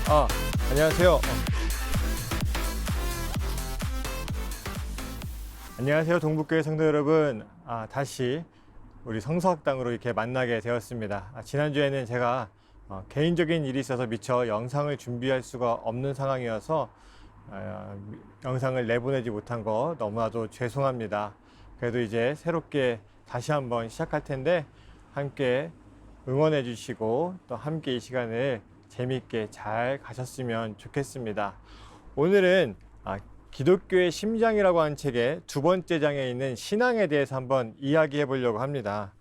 아, 안녕하세요. 안녕하세요, 동북교회 성도 여러분. 다시 우리 성서학당으로 이렇게 만나게 되었습니다. 지난주에는 제가 개인적인 일이 있어서 미처 영상을 준비할 수가 없는 상황이어서 영상을 내보내지 못한 거 너무나도 죄송합니다. 그래도 이제 새롭게 다시 한번 시작할 텐데 함께 응원해 주시고 또 함께 이 시간을 재미있게 잘 가셨으면 좋겠습니다. 오늘은 기독교의 심장이라고 하는 책의 두 번째 장에 있는 신앙에 대해서 한번 이야기해 보려고 합니다.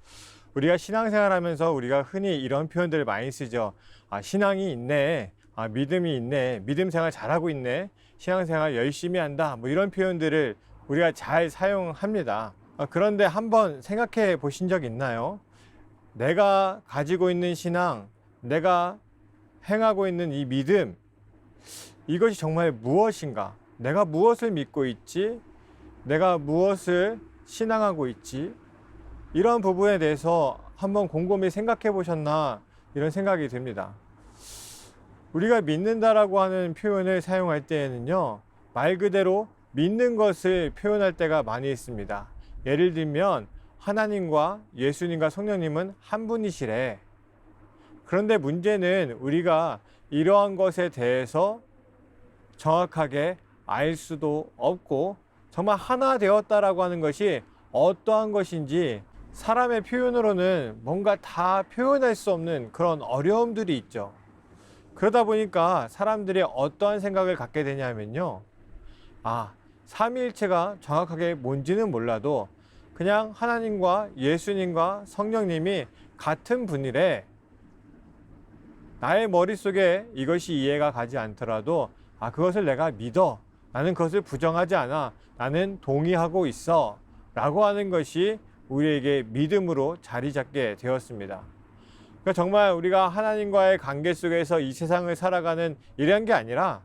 우리가 신앙생활 하면서 우리가 흔히 이런 표현들을 많이 쓰죠. 신앙이 있네. 믿음이 있네. 믿음 생활 잘하고 있네. 신앙생활 열심히 한다. 뭐 이런 표현들을 우리가 잘 사용합니다. 그런데 한번 생각해 보신 적 있나요? 내가 가지고 있는 신앙, 내가 행하고 있는 이 믿음, 이것이 정말 무엇인가? 내가 무엇을 믿고 있지? 내가 무엇을 신앙하고 있지? 이런 부분에 대해서 한번 곰곰이 생각해 보셨나? 이런 생각이 듭니다. 우리가 믿는다라고 하는 표현을 사용할 때에는요, 말 그대로 믿는 것을 표현할 때가 많이 있습니다. 예를 들면 하나님과 예수님과 성령님은 한 분이시래. 그런데 문제는 우리가 이러한 것에 대해서 정확하게 알 수도 없고 정말 하나 되었다라고 하는 것이 어떠한 것인지 사람의 표현으로는 뭔가 다 표현할 수 없는 그런 어려움들이 있죠. 그러다 보니까 사람들이 어떠한 생각을 갖게 되냐면요. 삼위일체가 정확하게 뭔지는 몰라도 그냥 하나님과 예수님과 성령님이 같은 분이래. 나의 머릿속에 이것이 이해가 가지 않더라도 그것을 내가 믿어. 나는 그것을 부정하지 않아. 나는 동의하고 있어. 라고 하는 것이 우리에게 믿음으로 자리 잡게 되었습니다. 그러니까 정말 우리가 하나님과의 관계 속에서 이 세상을 살아가는 이런 게 아니라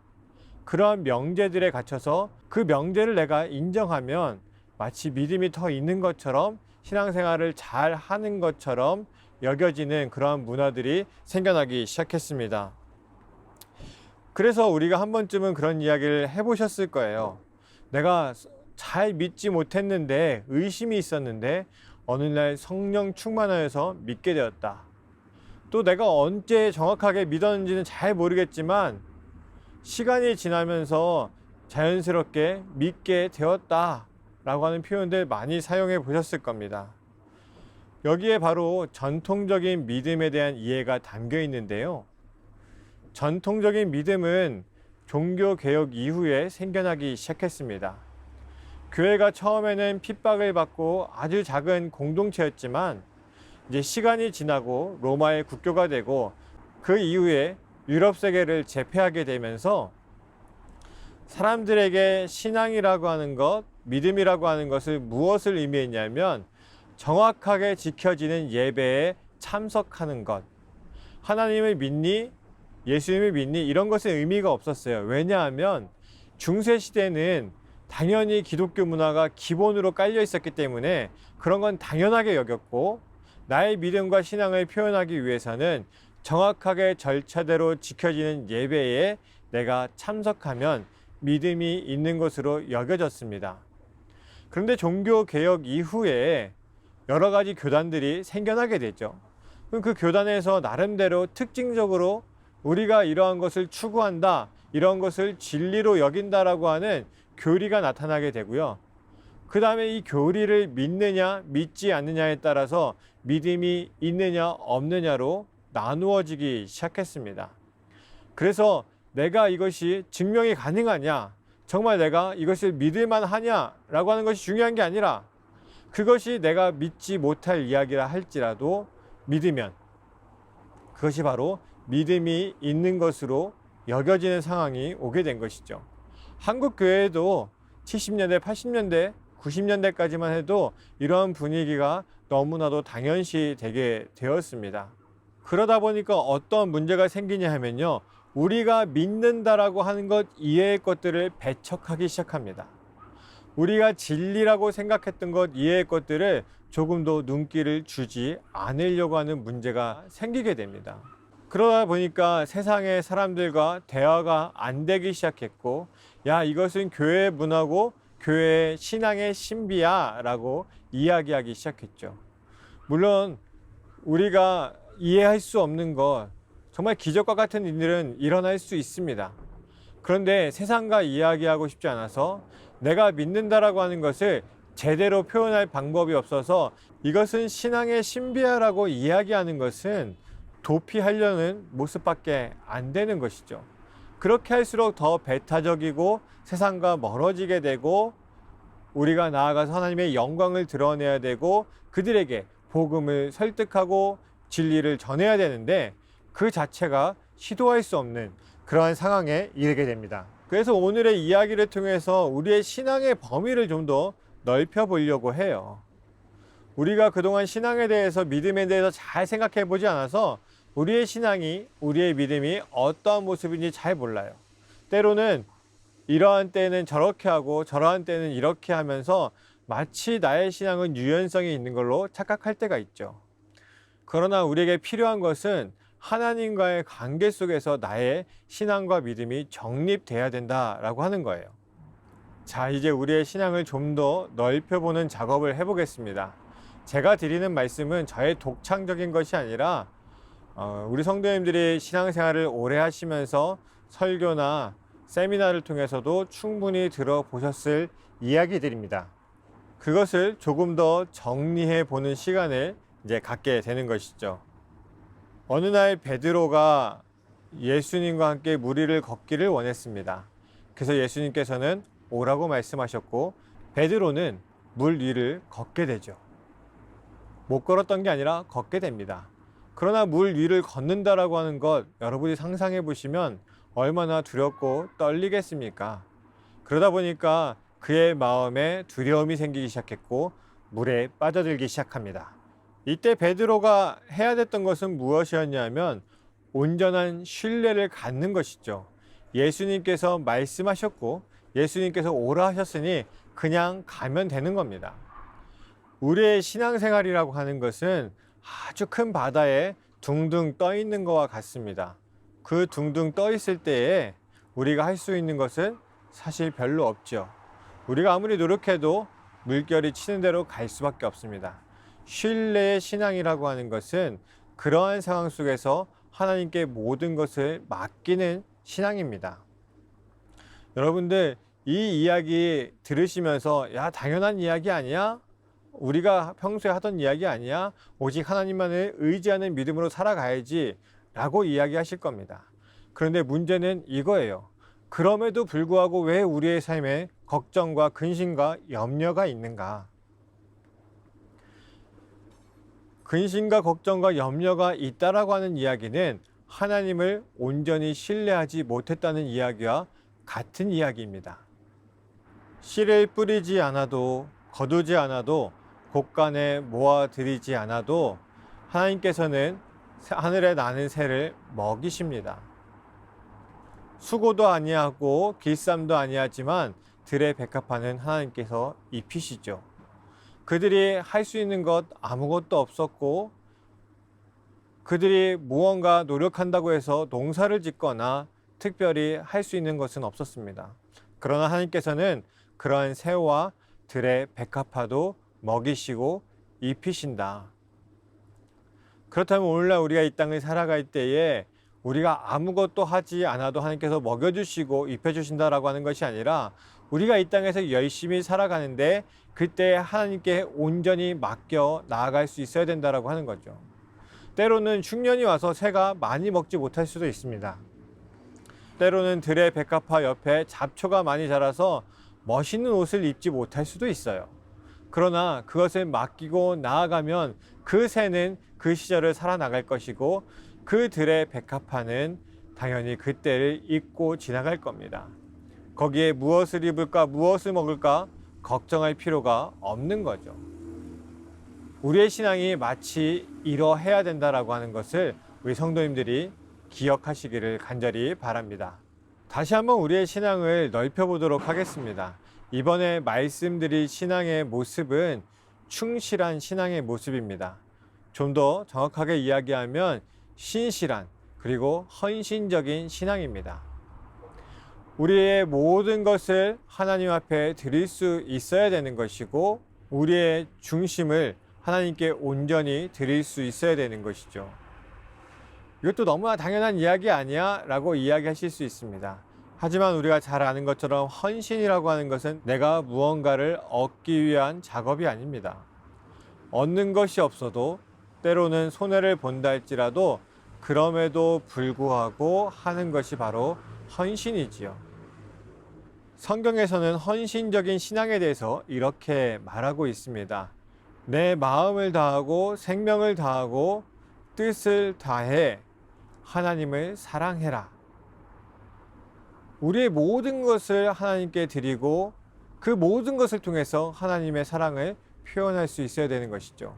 그러한 명제들에 갇혀서 그 명제를 내가 인정하면 마치 믿음이 더 있는 것처럼 신앙생활을 잘 하는 것처럼 여겨지는 그러한 문화들이 생겨나기 시작했습니다. 그래서 우리가 한 번쯤은 그런 이야기를 해보셨을 거예요. 내가 잘 믿지 못했는데 의심이 있었는데 어느 날 성령 충만하여서 믿게 되었다. 또 내가 언제 정확하게 믿었는지는 잘 모르겠지만 시간이 지나면서 자연스럽게 믿게 되었다 라고 하는 표현들 많이 사용해 보셨을 겁니다. 여기에 바로 전통적인 믿음에 대한 이해가 담겨 있는데요. 전통적인 믿음은 종교개혁 이후에 생겨나기 시작했습니다. 교회가 처음에는 핍박을 받고 아주 작은 공동체였지만 이제 시간이 지나고 로마의 국교가 되고 그 이후에 유럽 세계를 제패하게 되면서 사람들에게 신앙이라고 하는 것, 믿음이라고 하는 것을 무엇을 의미했냐면 정확하게 지켜지는 예배에 참석하는 것. 하나님을 믿니? 예수님을 믿니? 이런 것은 의미가 없었어요. 왜냐하면 중세시대는 당연히 기독교 문화가 기본으로 깔려 있었기 때문에 그런 건 당연하게 여겼고 나의 믿음과 신앙을 표현하기 위해서는 정확하게 절차대로 지켜지는 예배에 내가 참석하면 믿음이 있는 것으로 여겨졌습니다. 그런데 종교개혁 이후에 여러 가지 교단들이 생겨나게 됐죠. 그 교단에서 나름대로 특징적으로 우리가 이러한 것을 추구한다, 이런 것을 진리로 여긴다라고 하는 교리가 나타나게 되고요. 그 다음에 이 교리를 믿느냐, 믿지 않느냐에 따라서 믿음이 있느냐, 없느냐로 나누어지기 시작했습니다. 그래서 내가 이것이 증명이 가능하냐, 정말 내가 이것을 믿을만 하냐라고 하는 것이 중요한 게 아니라 그것이 내가 믿지 못할 이야기라 할지라도 믿으면 그것이 바로 믿음이 있는 것으로 여겨지는 상황이 오게 된 것이죠. 한국 교회에도 70년대, 80년대, 90년대까지만 해도 이러한 분위기가 너무나도 당연시 되게 되었습니다. 그러다 보니까 어떤 문제가 생기냐 하면요. 우리가 믿는다라고 하는 것 이외의 것들을 배척하기 시작합니다. 우리가 진리라고 생각했던 것 이외의 것들을 조금도 눈길을 주지 않으려고 하는 문제가 생기게 됩니다. 그러다 보니까 세상의 사람들과 대화가 안 되기 시작했고, 야, 이것은 교회의 문화고 교회의 신앙의 신비야 라고 이야기하기 시작했죠. 물론 우리가 이해할 수 없는 것, 정말 기적과 같은 일들은 일어날 수 있습니다. 그런데 세상과 이야기하고 싶지 않아서 내가 믿는다라고 하는 것을 제대로 표현할 방법이 없어서 이것은 신앙의 신비야라고 이야기하는 것은 도피하려는 모습밖에 안 되는 것이죠. 그렇게 할수록 더 배타적이고 세상과 멀어지게 되고, 우리가 나아가서 하나님의 영광을 드러내야 되고 그들에게 복음을 설득하고 진리를 전해야 되는데 그 자체가 시도할 수 없는 그러한 상황에 이르게 됩니다. 그래서 오늘의 이야기를 통해서 우리의 신앙의 범위를 좀 더 넓혀 보려고 해요. 우리가 그동안 신앙에 대해서, 믿음에 대해서 잘 생각해 보지 않아서 우리의 신앙이, 우리의 믿음이 어떠한 모습인지 잘 몰라요. 때로는 이러한 때는 저렇게 하고 저러한 때는 이렇게 하면서 마치 나의 신앙은 유연성이 있는 걸로 착각할 때가 있죠. 그러나 우리에게 필요한 것은 하나님과의 관계 속에서 나의 신앙과 믿음이 정립돼야 된다라고 하는 거예요. 자, 이제 우리의 신앙을 좀 더 넓혀보는 작업을 해보겠습니다. 제가 드리는 말씀은 저의 독창적인 것이 아니라 우리 성도님들이 신앙생활을 오래 하시면서 설교나 세미나를 통해서도 충분히 들어보셨을 이야기들입니다. 그것을 조금 더 정리해 보는 시간을 이제 갖게 되는 것이죠. 어느 날 베드로가 예수님과 함께 무리를 걷기를 원했습니다. 그래서 예수님께서는 오라고 말씀하셨고 베드로는 물 위를 걷게 되죠. 못 걸었던 게 아니라 걷게 됩니다. 그러나 물 위를 걷는다라고 하는 것, 여러분이 상상해 보시면 얼마나 두렵고 떨리겠습니까? 그러다 보니까 그의 마음에 두려움이 생기기 시작했고 물에 빠져들기 시작합니다. 이때 베드로가 해야 됐던 것은 무엇이었냐면 온전한 신뢰를 갖는 것이죠. 예수님께서 말씀하셨고 예수님께서 오라 하셨으니 그냥 가면 되는 겁니다. 우리의 신앙생활이라고 하는 것은 아주 큰 바다에 둥둥 떠 있는 것과 같습니다. 그 둥둥 떠 있을 때에 우리가 할 수 있는 것은 사실 별로 없죠. 우리가 아무리 노력해도 물결이 치는 대로 갈 수밖에 없습니다. 신뢰의 신앙이라고 하는 것은 그러한 상황 속에서 하나님께 모든 것을 맡기는 신앙입니다. 여러분들, 이 이야기 들으시면서 야, 당연한 이야기 아니야? 우리가 평소에 하던 이야기 아니야? 오직 하나님만을 의지하는 믿음으로 살아가야지 라고 이야기하실 겁니다. 그런데 문제는 이거예요. 그럼에도 불구하고 왜 우리의 삶에 걱정과 근심과 염려가 있는가? 근심과 걱정과 염려가 있다라고 하는 이야기는 하나님을 온전히 신뢰하지 못했다는 이야기와 같은 이야기입니다. 씨를 뿌리지 않아도, 거두지 않아도, 곳간에 모아들이지 않아도 하나님께서는 하늘에 나는 새를 먹이십니다. 수고도 아니하고 길쌈도 아니하지만 들의 백합화는 하나님께서 입히시죠. 그들이 할 수 있는 것 아무것도 없었고 그들이 무언가 노력한다고 해서 농사를 짓거나 특별히 할 수 있는 것은 없었습니다. 그러나 하나님께서는 그러한 새와 들의 백합화도 먹이시고 입히신다. 그렇다면 오늘날 우리가 이 땅을 살아갈 때에 우리가 아무것도 하지 않아도 하나님께서 먹여주시고 입혀주신다라고 하는 것이 아니라 우리가 이 땅에서 열심히 살아가는데 그때 하나님께 온전히 맡겨 나아갈 수 있어야 된다라고 하는 거죠. 때로는 흉년이 와서 새가 많이 먹지 못할 수도 있습니다. 때로는 들의 백합화 옆에 잡초가 많이 자라서 멋있는 옷을 입지 못할 수도 있어요. 그러나 그것을 맡기고 나아가면 그 새는 그 시절을 살아나갈 것이고 그 들의 백합화는 당연히 그때를 잊고 지나갈 겁니다. 거기에 무엇을 입을까, 무엇을 먹을까 걱정할 필요가 없는 거죠. 우리의 신앙이 마치 이러해야 된다라고 하는 것을 우리 성도님들이 기억하시기를 간절히 바랍니다. 다시 한번 우리의 신앙을 넓혀보도록 하겠습니다. 이번에 말씀드릴 신앙의 모습은 충실한 신앙의 모습입니다. 좀 더 정확하게 이야기하면 신실한, 그리고 헌신적인 신앙입니다. 우리의 모든 것을 하나님 앞에 드릴 수 있어야 되는 것이고, 우리의 중심을 하나님께 온전히 드릴 수 있어야 되는 것이죠. 이것도 너무나 당연한 이야기 아니야? 라고 이야기하실 수 있습니다. 하지만 우리가 잘 아는 것처럼 헌신이라고 하는 것은 내가 무언가를 얻기 위한 작업이 아닙니다. 얻는 것이 없어도 때로는 손해를 본다 할지라도 그럼에도 불구하고 하는 것이 바로 헌신이지요. 성경에서는 헌신적인 신앙에 대해서 이렇게 말하고 있습니다. 내 마음을 다하고 생명을 다하고 뜻을 다해 하나님을 사랑해라. 우리의 모든 것을 하나님께 드리고 그 모든 것을 통해서 하나님의 사랑을 표현할 수 있어야 되는 것이죠.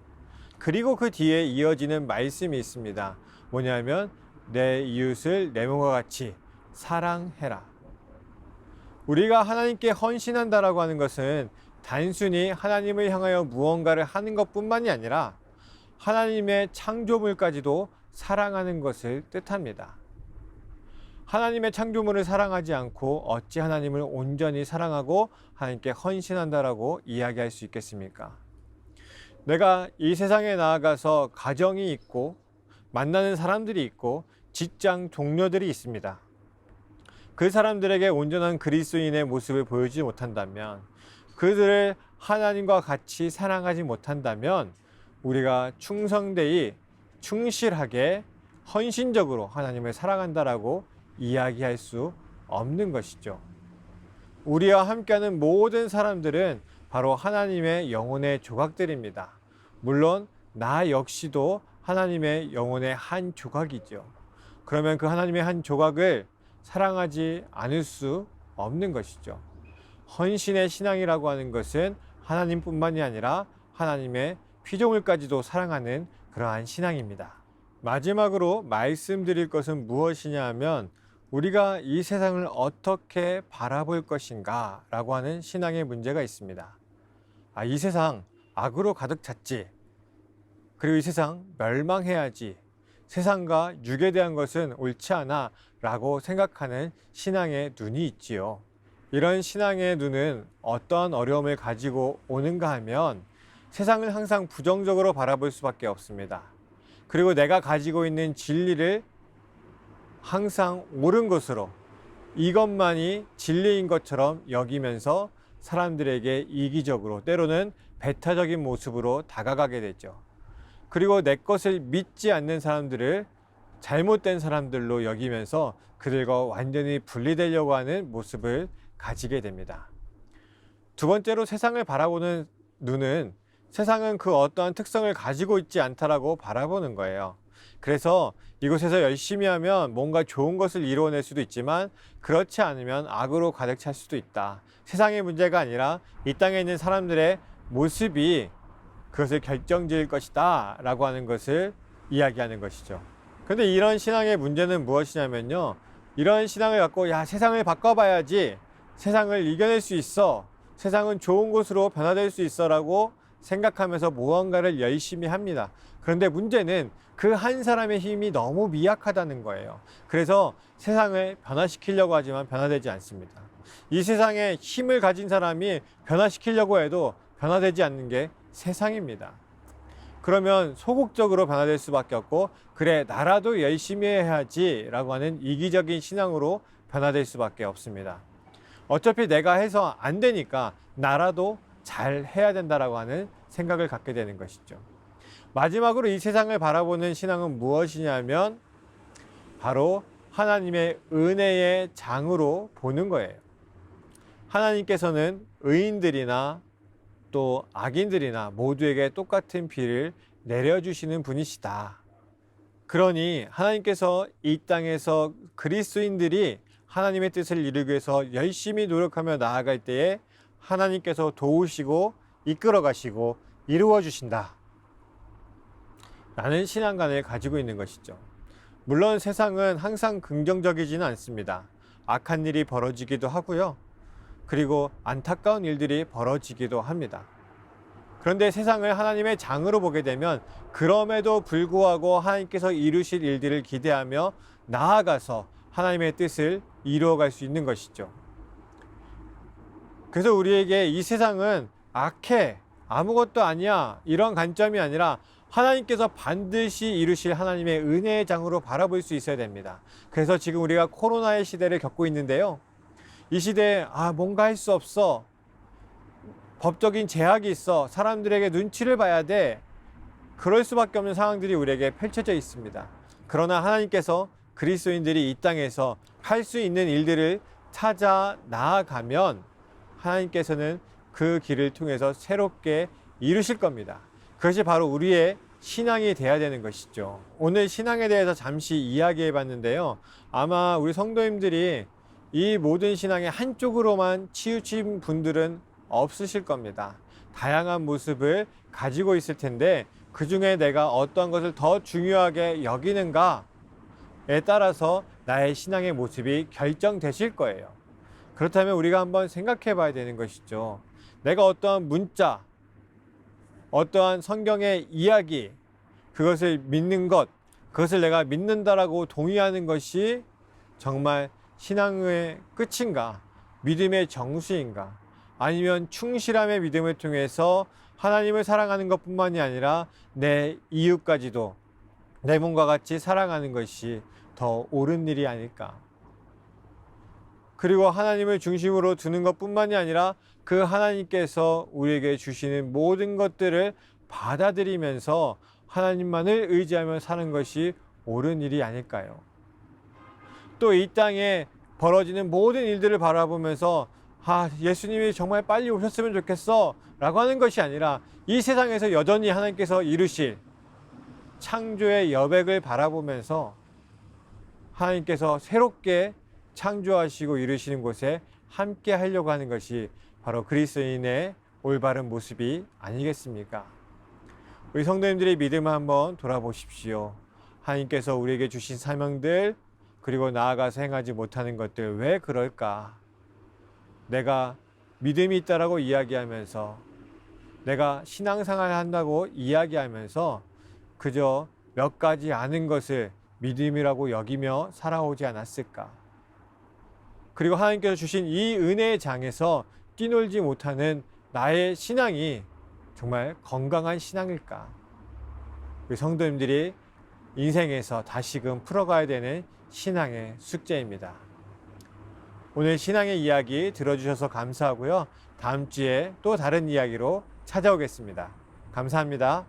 그리고 그 뒤에 이어지는 말씀이 있습니다. 뭐냐면 내 이웃을 내 몸과 같이 사랑해라. 우리가 하나님께 헌신한다라고 하는 것은 단순히 하나님을 향하여 무언가를 하는 것뿐만이 아니라 하나님의 창조물까지도 사랑하는 것을 뜻합니다. 하나님의 창조물을 사랑하지 않고 어찌 하나님을 온전히 사랑하고 하나님께 헌신한다라고 이야기할 수 있겠습니까? 내가 이 세상에 나아가서 가정이 있고 만나는 사람들이 있고 직장 동료들이 있습니다. 그 사람들에게 온전한 그리스도인의 모습을 보여주지 못한다면, 그들을 하나님과 같이 사랑하지 못한다면 우리가 충성되이 충실하게 헌신적으로 하나님을 사랑한다라고 이야기할 수 없는 것이죠. 우리와 함께하는 모든 사람들은 바로 하나님의 영혼의 조각들입니다. 물론 나 역시도 하나님의 영혼의 한 조각이죠. 그러면 그 하나님의 한 조각을 사랑하지 않을 수 없는 것이죠. 헌신의 신앙이라고 하는 것은 하나님뿐만이 아니라 하나님의 피조물까지도 사랑하는 그러한 신앙입니다. 마지막으로 말씀드릴 것은 무엇이냐 하면, 우리가 이 세상을 어떻게 바라볼 것인가 라고 하는 신앙의 문제가 있습니다. 이 세상 악으로 가득 찼지. 그리고 이 세상 멸망해야지. 세상과 육에 대한 것은 옳지 않아 라고 생각하는 신앙의 눈이 있지요. 이런 신앙의 눈은 어떠한 어려움을 가지고 오는가 하면 세상을 항상 부정적으로 바라볼 수밖에 없습니다. 그리고 내가 가지고 있는 진리를 항상 옳은 것으로, 이것만이 진리인 것처럼 여기면서 사람들에게 이기적으로, 때로는 배타적인 모습으로 다가가게 되죠. 그리고 내 것을 믿지 않는 사람들을 잘못된 사람들로 여기면서 그들과 완전히 분리되려고 하는 모습을 가지게 됩니다. 두 번째로, 세상을 바라보는 눈은 세상은 그 어떠한 특성을 가지고 있지 않다라고 바라보는 거예요. 그래서 이곳에서 열심히 하면 뭔가 좋은 것을 이루어낼 수도 있지만 그렇지 않으면 악으로 가득 찰 수도 있다. 세상의 문제가 아니라 이 땅에 있는 사람들의 모습이 그것을 결정지을 것이다 라고 하는 것을 이야기하는 것이죠. 그런데 이런 신앙의 문제는 무엇이냐면요, 이런 신앙을 갖고 세상을 바꿔봐야지, 세상을 이겨낼 수 있어, 세상은 좋은 곳으로 변화될 수 있어 라고 생각하면서 무언가를 열심히 합니다. 그런데 문제는 그 한 사람의 힘이 너무 미약하다는 거예요. 그래서 세상을 변화시키려고 하지만 변화되지 않습니다. 이 세상에 힘을 가진 사람이 변화시키려고 해도 변화되지 않는 게 세상입니다. 그러면 소극적으로 변화될 수밖에 없고, 그래 나라도 열심히 해야지 라고 하는 이기적인 신앙으로 변화될 수밖에 없습니다. 어차피 내가 해서 안 되니까 나라도 잘 해야 된다라고 하는 생각을 갖게 되는 것이죠. 마지막으로 이 세상을 바라보는 신앙은 무엇이냐면 바로 하나님의 은혜의 장으로 보는 거예요. 하나님께서는 의인들이나 또 악인들이나 모두에게 똑같은 비를 내려주시는 분이시다. 그러니 하나님께서 이 땅에서 그리스도인들이 하나님의 뜻을 이루기 위해서 열심히 노력하며 나아갈 때에 하나님께서 도우시고 이끌어 가시고 이루어 주신다 라는 신앙관을 가지고 있는 것이죠. 물론 세상은 항상 긍정적이지는 않습니다. 악한 일이 벌어지기도 하고요. 그리고 안타까운 일들이 벌어지기도 합니다. 그런데 세상을 하나님의 장으로 보게 되면 그럼에도 불구하고 하나님께서 이루실 일들을 기대하며 나아가서 하나님의 뜻을 이루어갈 수 있는 것이죠. 그래서 우리에게 이 세상은 악해, 아무것도 아니야, 이런 관점이 아니라 하나님께서 반드시 이루실 하나님의 은혜의 장으로 바라볼 수 있어야 됩니다. 그래서 지금 우리가 코로나의 시대를 겪고 있는데요. 이 시대에 뭔가 할 수 없어, 법적인 제약이 있어, 사람들에게 눈치를 봐야 돼, 그럴 수밖에 없는 상황들이 우리에게 펼쳐져 있습니다. 그러나 하나님께서 그리스도인들이 이 땅에서 할 수 있는 일들을 찾아 나아가면 하나님께서는 그 길을 통해서 새롭게 이루실 겁니다. 그것이 바로 우리의 신앙이 돼야 되는 것이죠. 오늘 신앙에 대해서 잠시 이야기해 봤는데요. 아마 우리 성도님들이 이 모든 신앙의 한쪽으로만 치우친 분들은 없으실 겁니다. 다양한 모습을 가지고 있을 텐데 그 중에 내가 어떠한 것을 더 중요하게 여기는가에 따라서 나의 신앙의 모습이 결정되실 거예요. 그렇다면 우리가 한번 생각해 봐야 되는 것이죠. 내가 어떠한 문자, 어떠한 성경의 이야기, 그것을 믿는 것, 그것을 내가 믿는다라고 동의하는 것이 정말 신앙의 끝인가? 믿음의 정수인가? 아니면 충실함의 믿음을 통해서 하나님을 사랑하는 것뿐만이 아니라 내 이웃까지도 내 몸과 같이 사랑하는 것이 더 옳은 일이 아닐까? 그리고 하나님을 중심으로 두는 것뿐만이 아니라 그 하나님께서 우리에게 주시는 모든 것들을 받아들이면서 하나님만을 의지하며 사는 것이 옳은 일이 아닐까요? 또 이 땅에 벌어지는 모든 일들을 바라보면서 예수님이 정말 빨리 오셨으면 좋겠어 라고 하는 것이 아니라 이 세상에서 여전히 하나님께서 이루실 창조의 여백을 바라보면서 하나님께서 새롭게 창조하시고 이루시는 곳에 함께 하려고 하는 것이 바로 그리스도인의 올바른 모습이 아니겠습니까? 우리 성도님들의 믿음을 한번 돌아보십시오. 하나님께서 우리에게 주신 사명들, 그리고 나아가서 행하지 못하는 것들, 왜 그럴까? 내가 믿음이 있다라고 이야기하면서, 내가 신앙생활을 한다고 이야기하면서 그저 몇 가지 아는 것을 믿음이라고 여기며 살아오지 않았을까? 그리고 하나님께서 주신 이 은혜의 장에서 뛰놀지 못하는 나의 신앙이 정말 건강한 신앙일까? 우리 성도님들이 인생에서 다시금 풀어가야 되는 신앙의 숙제입니다. 오늘 신앙의 이야기 들어주셔서 감사하고요. 다음 주에 또 다른 이야기로 찾아오겠습니다. 감사합니다.